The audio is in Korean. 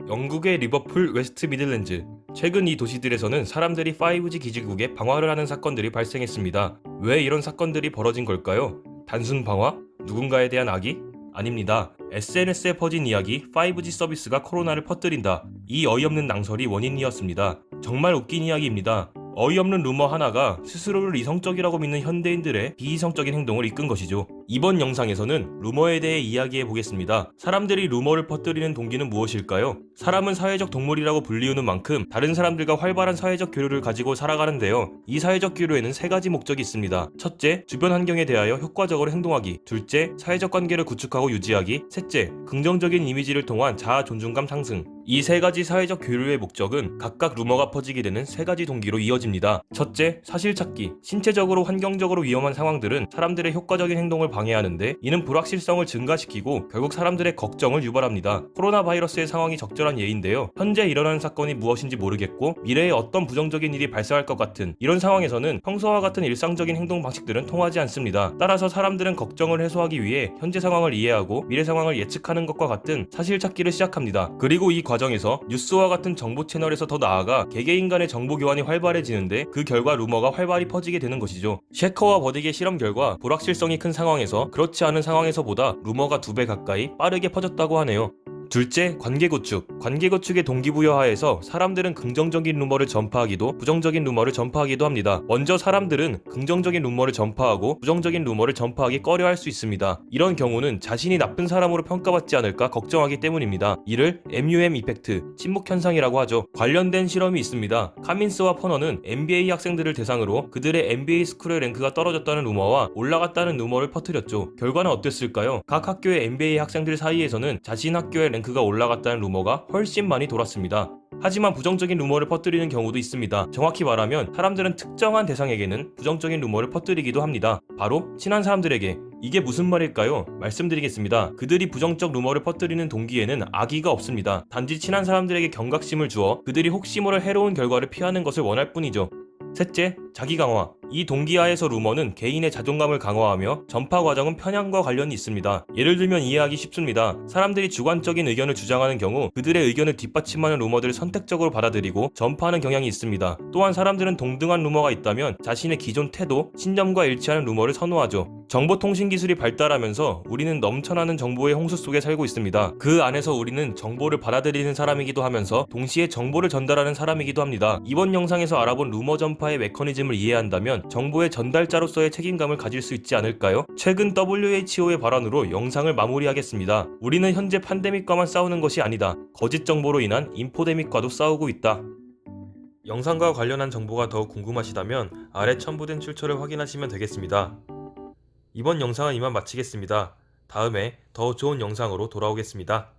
영국의 리버풀, 웨스트 미들랜드. 최근 이 도시들에서는 사람들이 5G 기지국에 방화를 하는 사건들이 발생했습니다. 왜 이런 사건들이 벌어진 걸까요? 단순 방화? 누군가에 대한 악의? 아닙니다. SNS에 퍼진 이야기 5G 서비스가 코로나를 퍼뜨린다. 이 어이없는 낭설이 원인이었습니다. 정말 웃긴 이야기입니다. 어이없는 루머 하나가 스스로를 이성적이라고 믿는 현대인들의 비이성적인 행동을 이끈 것이죠. 이번 영상에서는 루머에 대해 이야기해 보겠습니다. 사람들이 루머를 퍼뜨리는 동기는 무엇일까요? 사람은 사회적 동물이라고 불리우는 만큼 다른 사람들과 활발한 사회적 교류를 가지고 살아가는데요. 이 사회적 교류에는 세 가지 목적이 있습니다. 첫째, 주변 환경에 대하여 효과적으로 행동하기. 둘째, 사회적 관계를 구축하고 유지하기. 셋째, 긍정적인 이미지를 통한 자아 존중감 상승. 이 세 가지 사회적 교류의 목적은 각각 루머가 퍼지게 되는 세 가지 동기로 이어집니다. 첫째, 사실 찾기. 신체적으로 환경적으로 위험한 상황들은 사람들의 효과적인 행동을 방해하는데 이는 불확실성을 증가시키고 결국 사람들의 걱정을 유발합니다. 코로나 바이러스의 상황이 적절한 예인데요. 현재 일어나는 사건이 무엇인지 모르겠고 미래에 어떤 부정적인 일이 발생할 것 같은 이런 상황에서는 평소와 같은 일상적인 행동 방식들은 통하지 않습니다. 따라서 사람들은 걱정을 해소하기 위해 현재 상황을 이해하고 미래 상황을 예측하는 것과 같은 사실 찾기를 시작합니다. 그리고 이 과정에서 뉴스와 같은 정보 채널에서 더 나아가 개개인 간의 정보 교환이 활발해지는데 그 결과 루머가 활발히 퍼지게 되는 것이죠. 셰커와 버딕의 실험 결과 불확실성이 큰 상황에서 그렇지 않은 상황에서보다 루머가 2배 가까이 빠르게 퍼졌다고 하네요. 둘째, 관계 구축. 관계 구축의 동기부여하에서 사람들은 긍정적인 루머를 전파하기도 부정적인 루머를 전파하기도 합니다. 먼저 사람들은 긍정적인 루머를 전파하고 부정적인 루머를 전파하기 꺼려할 수 있습니다. 이런 경우는 자신이 나쁜 사람으로 평가받지 않을까 걱정하기 때문입니다. 이를 MUM 이펙트, 침묵 현상이라고 하죠. 관련된 실험이 있습니다. 카민스와 퍼너는 MBA 학생들을 대상으로 그들의 MBA 스쿨의 랭크가 떨어졌다는 루머와 올라갔다는 루머를 퍼뜨렸죠. 결과는 어땠을까요? 각 학교의 MBA 학생들 사이에서는 자신 학교의 랭크가 올라갔다는 루머가 훨씬 많이 돌았습니다. 하지만 부정적인 루머를 퍼뜨리는 경우도 있습니다. 정확히 말하면 사람들은 특정한 대상에게는 부정적인 루머를 퍼뜨리기도 합니다. 바로 친한 사람들에게. 이게 무슨 말일까요? 말씀드리겠습니다. 그들이 부정적 루머를 퍼뜨리는 동기에는 악의가 없습니다. 단지 친한 사람들에게 경각심을 주어 그들이 혹시 모를 해로운 결과를 피하는 것을 원할 뿐이죠. 셋째, 자기 강화. 이 동기하에서 루머는 개인의 자존감을 강화하며 전파 과정은 편향과 관련이 있습니다. 예를 들면 이해하기 쉽습니다. 사람들이 주관적인 의견을 주장하는 경우 그들의 의견을 뒷받침하는 루머들을 선택적으로 받아들이고 전파하는 경향이 있습니다. 또한 사람들은 동등한 루머가 있다면 자신의 기존 태도, 신념과 일치하는 루머를 선호하죠. 정보통신 기술이 발달하면서 우리는 넘쳐나는 정보의 홍수 속에 살고 있습니다. 그 안에서 우리는 정보를 받아들이는 사람이기도 하면서 동시에 정보를 전달하는 사람이기도 합니다. 이번 영상에서 알아본 루머 전파의 메커니즘을 이해한다면 정보의 전달자로서의 책임감을 가질 수 있지 않을까요? 최근 WHO의 발언으로 영상을 마무리하겠습니다. 우리는 현재 팬데믹과만 싸우는 것이 아니다. 거짓 정보로 인한 인포데믹과도 싸우고 있다. 영상과 관련한 정보가 더욱 궁금하시다면 아래 첨부된 출처를 확인하시면 되겠습니다. 이번 영상은 이만 마치겠습니다. 다음에 더 좋은 영상으로 돌아오겠습니다.